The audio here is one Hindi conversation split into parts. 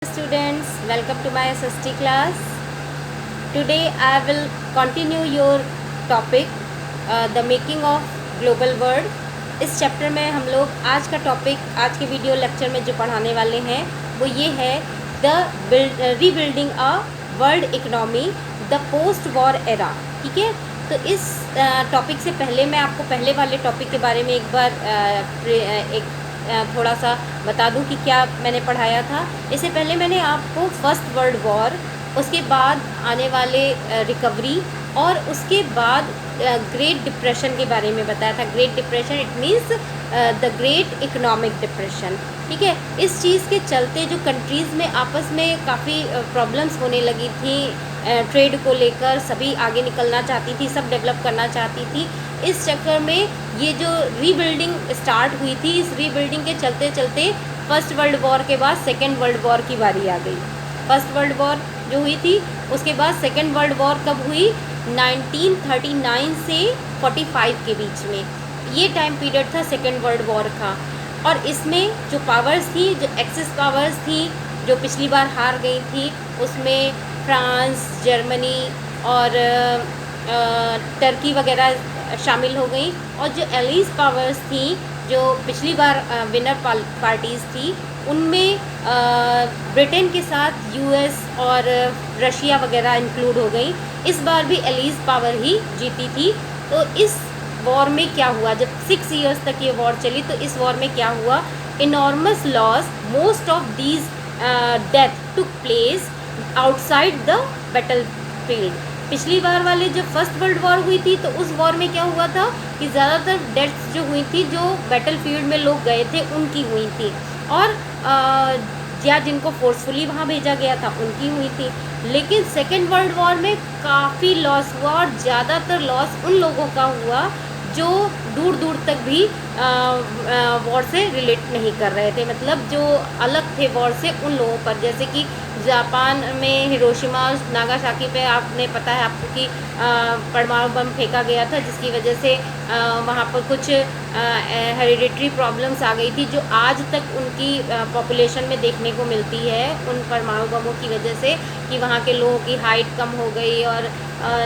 Students, welcome to my SST class. Today I will continue your topic the making of global world. इस चैप्टर में हम लोग आज का टॉपिक आज के वीडियो लेक्चर में जो पढ़ाने वाले हैं वो ये है the rebuilding a world economy the post war era. ठीक है, तो इस टॉपिक से पहले मैं आपको पहले वाले टॉपिक के बारे में एक बार थोड़ा सा बता दूं कि क्या मैंने पढ़ाया था। इससे पहले मैंने आपको फर्स्ट वर्ल्ड वॉर, उसके बाद आने वाले रिकवरी और उसके बाद ग्रेट डिप्रेशन के बारे में बताया था। Great depression it means the great economic depression. ठीक है, इस चीज़ के चलते जो कंट्रीज़ में आपस में काफ़ी प्रॉब्लम्स होने लगी थी, ट्रेड को लेकर सभी आगे निकलना चाहती थी, सब डेवलप करना चाहती थी। इस चक्कर में ये जो रीबिल्डिंग स्टार्ट हुई थी, इस रीबिल्डिंग के चलते चलते फर्स्ट वर्ल्ड वॉर के बाद सेकेंड वर्ल्ड वॉर की बारी आ गई। फर्स्ट वर्ल्ड वॉर जो हुई थी उसके बाद सेकेंड वर्ल्ड वॉर कब हुई? 1939 से 45 के बीच में ये टाइम पीरियड था सेकेंड वर्ल्ड वॉर का। और इसमें जो पावर्स थी, जो एक्सिस पावर्स थी, जो पिछली बार हार गई थी, उसमें फ्रांस, जर्मनी और टर्की वगैरह शामिल हो गई। और जो एलीज पावर्स थी, जो पिछली बार विनर पार्टीज़ थी, उनमें ब्रिटेन के साथ यूएस और रशिया वगैरह इंक्लूड हो गई। इस बार भी एलीज पावर ही जीती थी। तो इस वॉर में क्या हुआ? जब 6 इयर्स तक ये वॉर चली तो इस वॉर में क्या हुआ? Enormous loss, most of these death took place outside the battle field. पिछली बार वाले जब फर्स्ट वर्ल्ड वॉर हुई थी तो उस वॉर में क्या हुआ था कि ज़्यादातर डेथ्स जो हुई थी, जो बैटल फील्ड में लोग गए थे उनकी हुई थी, और या जिनको फोर्सफुली वहाँ भेजा गया था उनकी हुई थी। लेकिन सेकेंड वर्ल्ड वॉर में काफ़ी लॉस हुआ, और ज़्यादातर लॉस उन लोगों का हुआ जो दूर दूर तक भी वॉर से रिलेट नहीं कर रहे थे, मतलब जो अलग थे वॉर से उन लोगों पर। जैसे कि जापान में हिरोशिमा नागासाकी पे आपने पता है आपको कि परमाणु बम फेंका गया था, जिसकी वजह से वहाँ पर कुछ हेरिडिटरी प्रॉब्लम्स आ गई थी, जो आज तक उनकी पॉपुलेशन में देखने को मिलती है उन परमाणु बमों की वजह से, कि वहाँ के लोगों की हाइट कम हो गई और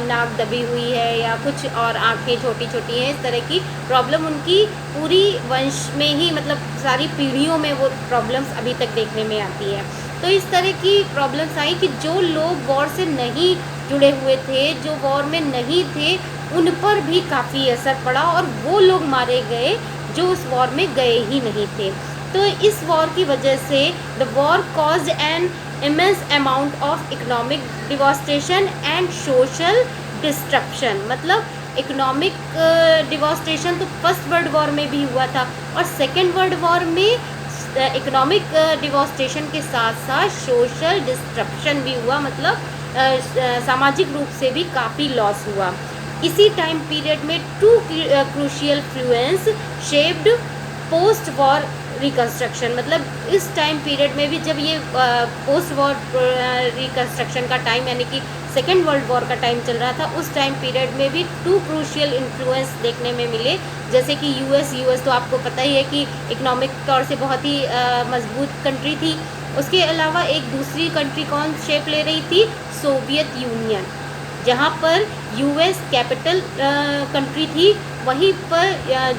नाक दबी हुई है या कुछ और आँखें छोटी छोटी हैं। इस तरह की प्रॉब्लम उनकी पूरी वंश में ही, मतलब सारी पीढ़ियों में वो प्रॉब्लम्स अभी तक देखने में आती है। तो इस तरह की प्रॉब्लम्स आई कि जो लोग वॉर से नहीं जुड़े हुए थे, जो वॉर में नहीं थे, उन पर भी काफ़ी असर पड़ा, और वो लोग मारे गए जो उस वॉर में गए ही नहीं थे। तो इस वॉर की वजह से the war caused an immense amount of economic devastation and social destruction. मतलब इकोनॉमिक डिवास्टेशन तो फर्स्ट वर्ल्ड वॉर में भी हुआ था, और सेकेंड वर्ल्ड वॉर में इकोनॉमिक डिवास्टेशन के साथ साथ सोशल डिस्ट्रक्शन भी हुआ, मतलब सामाजिक रूप से भी काफ़ी लॉस हुआ। इसी टाइम पीरियड में two crucial fluence shaped post war reconstruction. मतलब इस टाइम पीरियड में भी, जब ये पोस्ट वॉर रिकन्स्ट्रक्शन का टाइम यानी कि सेकेंड वर्ल्ड वॉर का टाइम चल रहा था, उस टाइम पीरियड में भी टू क्रूशियल इन्फ्लुएंस देखने में मिले। जैसे कि यूएस तो आपको पता ही है कि इकोनॉमिक तौर से बहुत ही मजबूत कंट्री थी। उसके अलावा एक दूसरी कंट्री कौन शेप ले रही थी? Soviet union. जहाँ पर यूएस कैपिटल कंट्री थी, वहीं पर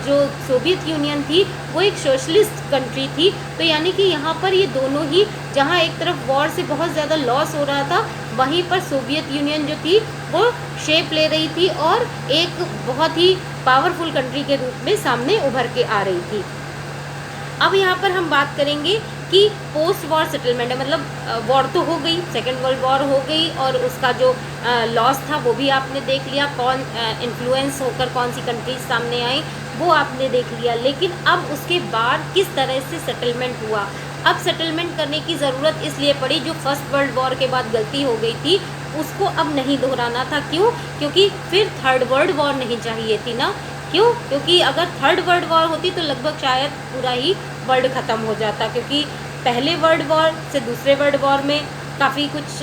जो सोवियत यूनियन थी वो एक सोशलिस्ट कंट्री थी। तो यानी कि यहाँ पर ये दोनों ही, जहाँ एक तरफ वॉर से बहुत ज़्यादा लॉस हो रहा था, वहीं पर सोवियत यूनियन जो थी वो शेप ले रही थी और एक बहुत ही पावरफुल कंट्री के रूप में सामने उभर के आ रही थी। अब यहाँ पर हम बात करेंगे कि पोस्ट वॉर सेटलमेंट है, मतलब वॉर तो हो गई, सेकेंड वर्ल्ड वॉर हो गई, और उसका जो लॉस था वो भी आपने देख लिया, कौन इन्फ्लुएंस होकर कौन सी कंट्रीज सामने आई वो आपने देख लिया। लेकिन अब उसके बाद किस तरह से सेटलमेंट हुआ? अब सेटलमेंट करने की ज़रूरत इसलिए पड़ी, जो फर्स्ट वर्ल्ड वॉर के बाद गलती हो गई थी उसको अब नहीं दोहराना था। क्यों? क्योंकि फिर थर्ड वर्ल्ड वॉर नहीं चाहिए थी ना। क्यों? क्योंकि अगर थर्ड वर्ल्ड वॉर होती तो लगभग शायद पूरा ही वर्ल्ड ख़त्म हो जाता, क्योंकि पहले वर्ल्ड वॉर से दूसरे वर्ल्ड वॉर में काफ़ी कुछ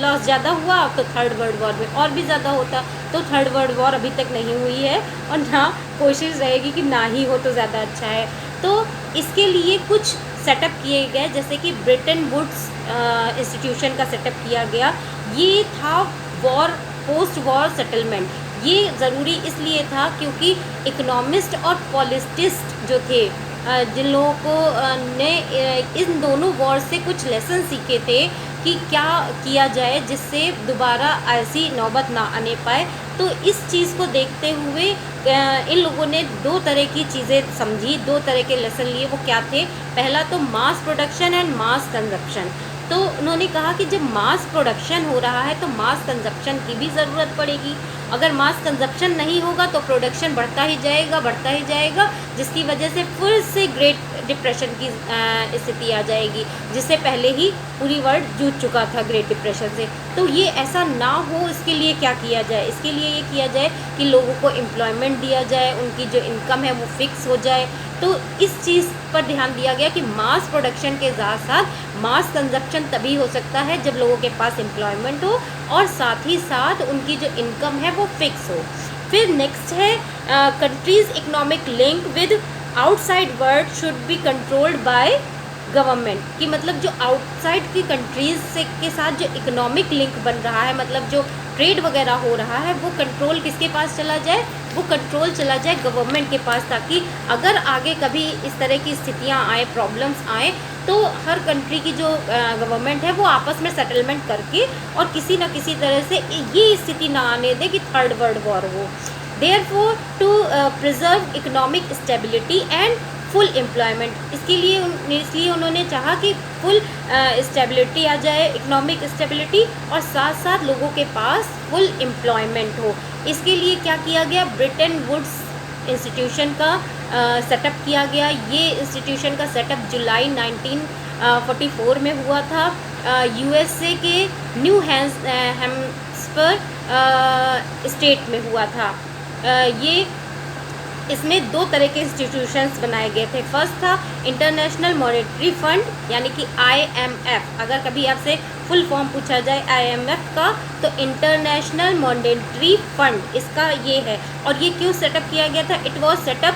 लॉस ज़्यादा हुआ, तो थर्ड वर्ल्ड वॉर में और भी ज़्यादा होता। तो थर्ड वर्ल्ड वॉर अभी तक नहीं हुई है, और ना कोशिश रहेगी कि ना ही हो तो ज़्यादा अच्छा है। तो इसके लिए कुछ सेटअप किए गए, जैसे कि ब्रेटन वुड्स इंस्टीट्यूशन का सेटअप किया गया। ये था पोस्ट वॉर सेटलमेंट। ये ज़रूरी इसलिए था क्योंकि इकोनॉमिस्ट और पॉलिटिस्ट जो थे, जिन लोगों को ने इन दोनों वॉर से कुछ लेसन सीखे थे कि क्या किया जाए जिससे दोबारा ऐसी नौबत ना आने पाए। तो इस चीज़ को देखते हुए इन लोगों ने दो तरह की चीज़ें समझी, दो तरह के लेसन लिए। वो क्या थे? पहला तो mass production and mass consumption. तो उन्होंने कहा कि जब मास प्रोडक्शन हो रहा है तो मास कंजप्शन की भी ज़रूरत पड़ेगी। अगर मास कंजप्शन नहीं होगा तो प्रोडक्शन बढ़ता ही जाएगा, जिसकी वजह से फिर से ग्रेट डिप्रेशन की स्थिति आ जाएगी, जिससे पहले ही पूरी वर्ल्ड जूझ चुका था ग्रेट डिप्रेशन से। तो ये ऐसा ना हो, इसके लिए क्या किया जाए? इसके लिए ये किया जाए कि लोगों को एम्प्लॉयमेंट दिया जाए, उनकी जो इनकम है वो फिक्स हो जाए। तो इस चीज़ पर ध्यान दिया गया कि मास प्रोडक्शन के साथ साथ मास कंजप्शन तभी हो सकता है जब लोगों के पास एम्प्लॉयमेंट हो और साथ ही साथ उनकी जो इनकम है वो फिक्स हो। फिर नेक्स्ट है countries economic link with outside world should be controlled by government. कि मतलब जो आउटसाइड की कंट्रीज़ से के साथ जो इकोनॉमिक लिंक बन रहा है, मतलब जो ट्रेड वगैरह हो रहा है, वो कंट्रोल किसके पास चला जाए? वो कंट्रोल चला जाए गवर्नमेंट के पास, ताकि अगर आगे कभी इस तरह की स्थितियां आए, प्रॉब्लम्स आए, तो हर कंट्री की जो गवर्नमेंट है वो आपस में सेटलमेंट करके और किसी न किसी तरह से ये स्थिति ना आने दे कि थर्ड वर्ल्ड वॉर हो। Therefore to preserve economic stability and full employment, इसलिए उन्होंने चाहा कि फुल स्टेबिलिटी आ जाए, इकोनॉमिक स्टेबिलिटी, और साथ साथ लोगों के पास फुल एम्प्लॉयमेंट हो। इसके लिए क्या किया गया? ब्रिटेन वुड्स इंस्टीट्यूशन का सेटअप किया गया। ये इंस्टीट्यूशन का सेटअप जुलाई 1944 में हुआ था। यूएसए के न्यू हैम्पशायर स्टेट में हुआ था। इसमें दो तरह के इंस्टीट्यूशंस बनाए गए थे। फर्स्ट था इंटरनेशनल मॉनेटरी फंड यानी कि IMF। अगर कभी आपसे फुल फॉर्म पूछा जाए IMF का तो इंटरनेशनल मॉनेटरी फंड इसका ये है। और ये क्यों सेटअप किया गया था? It was setup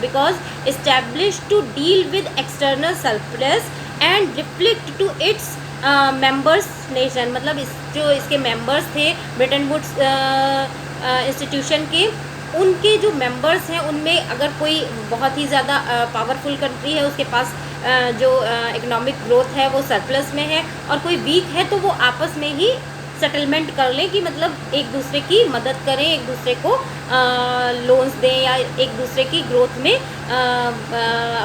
because establish to deal with external surplus and reflect to its members nation. मतलब जो इसके मेंबर्स थे ब्रिटेन वुड्स इंस्टीट्यूशन के, उनके जो मेंबर्स हैं उनमें अगर कोई बहुत ही ज़्यादा पावरफुल कंट्री है, उसके पास जो इकोनॉमिक ग्रोथ है वो सरप्लस में है, और कोई वीक है, तो वो आपस में ही सेटलमेंट कर लें कि मतलब एक दूसरे की मदद करें, एक दूसरे को लोन्स दें या एक दूसरे की ग्रोथ में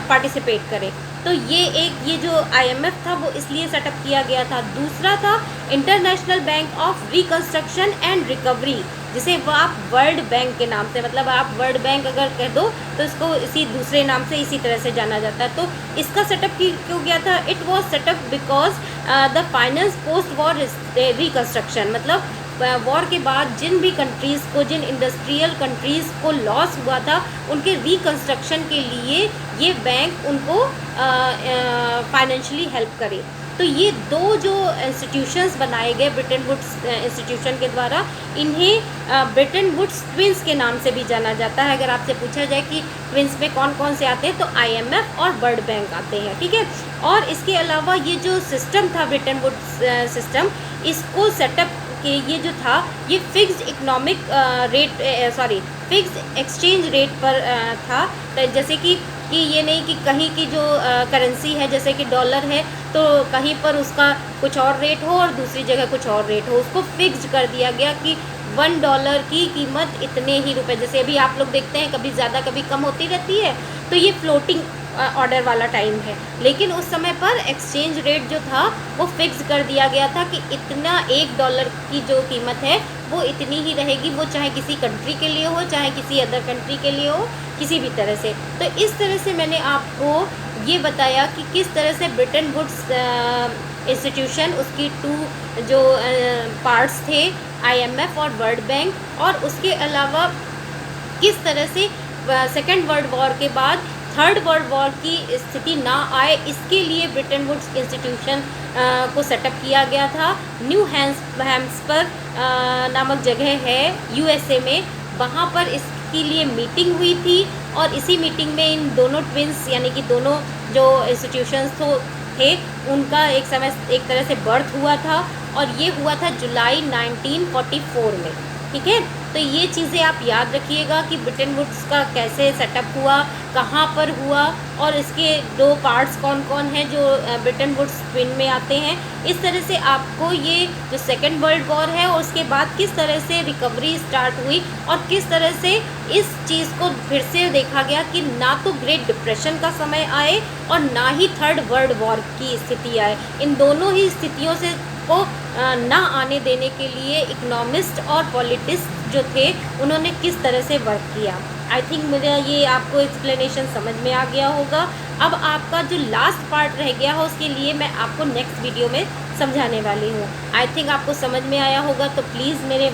पार्टिसिपेट करें। तो ये जो IMF था वो इसलिए सेटअप किया गया था। दूसरा था international bank of reconstruction and recovery, जिसे वो आप वर्ल्ड बैंक के नाम से, मतलब आप वर्ल्ड बैंक अगर कह दो तो इसको इसी दूसरे नाम से इसी तरह से जाना जाता है। तो इसका सेटअप क्यों गया था? It was setup because the finance post war reconstruction. मतलब वॉर के बाद जिन भी कंट्रीज़ को, जिन इंडस्ट्रियल कंट्रीज़ को लॉस हुआ था, उनके रिकंस्ट्रक्शन के लिए ये बैंक उनको फाइनेंशियली हेल्प करे। तो ये दो जो इंस्टीट्यूशंस बनाए गए ब्रिटेन वुड्स इंस्टीट्यूशन के द्वारा, इन्हें ब्रिटेन वुड्स ट्विंस के नाम से भी जाना जाता है। अगर आपसे पूछा जाए कि ट्विंस में कौन कौन से आते हैं, तो IMF और वर्ल्ड बैंक आते हैं, ठीक है। और इसके अलावा ये जो सिस्टम था ब्रिटेन वुड्स सिस्टम, इसको सेटअप कि ये जो था ये fixed economic fixed exchange rate पर था। जैसे कि ये नहीं कि कहीं की जो करेंसी है, जैसे कि डॉलर है, तो कहीं पर उसका कुछ और रेट हो और दूसरी जगह कुछ और रेट हो। उसको फिक्स्ड कर दिया गया कि $1 की कीमत इतने ही रुपए। जैसे अभी आप लोग देखते हैं कभी ज़्यादा कभी कम होती रहती है, तो ये फ्लोटिंग ऑर्डर वाला टाइम है। लेकिन उस समय पर एक्सचेंज रेट जो था वो फिक्स कर दिया गया था कि इतना $1 की जो कीमत है वो इतनी ही रहेगी, वो चाहे किसी कंट्री के लिए हो, चाहे किसी अदर कंट्री के लिए हो, किसी भी तरह से। तो इस तरह से मैंने आपको ये बताया कि किस तरह से ब्रिटेन वुड्स इंस्टीट्यूशन, उसकी 2 जो पार्ट्स थे, IMF और वर्ल्ड बैंक, और उसके अलावा किस तरह से सेकेंड वर्ल्ड वॉर के बाद थर्ड वर्ल्ड वॉर की स्थिति ना आए, इसके लिए ब्रिटेन वुड्स इंस्टीट्यूशन को सेटअप किया गया था। न्यू हैम्पशायर नामक जगह है USA में, वहाँ पर इसके लिए मीटिंग हुई थी, और इसी मीटिंग में इन दोनों ट्विंस यानी कि दोनों जो इंस्टीट्यूशंस थे उनका एक समय एक तरह से बर्थ हुआ था, और ये हुआ था जुलाई 1944 में। ठीक है, तो ये चीज़ें आप याद रखिएगा कि ब्रिटेन वुड्स का कैसे सेटअप हुआ, कहाँ पर हुआ, और इसके 2 पार्ट्स कौन कौन हैं जो ब्रिटेन वुड्स ट्विन में आते हैं। इस तरह से आपको ये जो सेकेंड वर्ल्ड वॉर है और उसके बाद किस तरह से रिकवरी स्टार्ट हुई और किस तरह से इस चीज़ को फिर से देखा गया कि ना तो ग्रेट डिप्रेशन का समय आए और ना ही थर्ड वर्ल्ड वॉर की स्थिति आए। इन दोनों ही स्थितियों से को ना आने देने के लिए इकोनॉमिस्ट और पॉलिटिस्ट जो थे उन्होंने किस तरह से वर्क किया। आई थिंक मेरा ये आपको एक्सप्लेनेशन समझ में आ गया होगा। अब आपका जो लास्ट पार्ट रह गया हो उसके लिए मैं आपको नेक्स्ट वीडियो में समझाने वाली हूँ। आई थिंक आपको समझ में आया होगा, तो प्लीज़ मेरे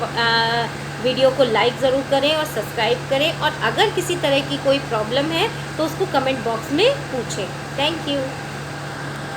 वीडियो को लाइक ज़रूर करें और सब्सक्राइब करें, और अगर किसी तरह की कोई प्रॉब्लम है तो उसको कमेंट बॉक्स में पूछें। Thank you.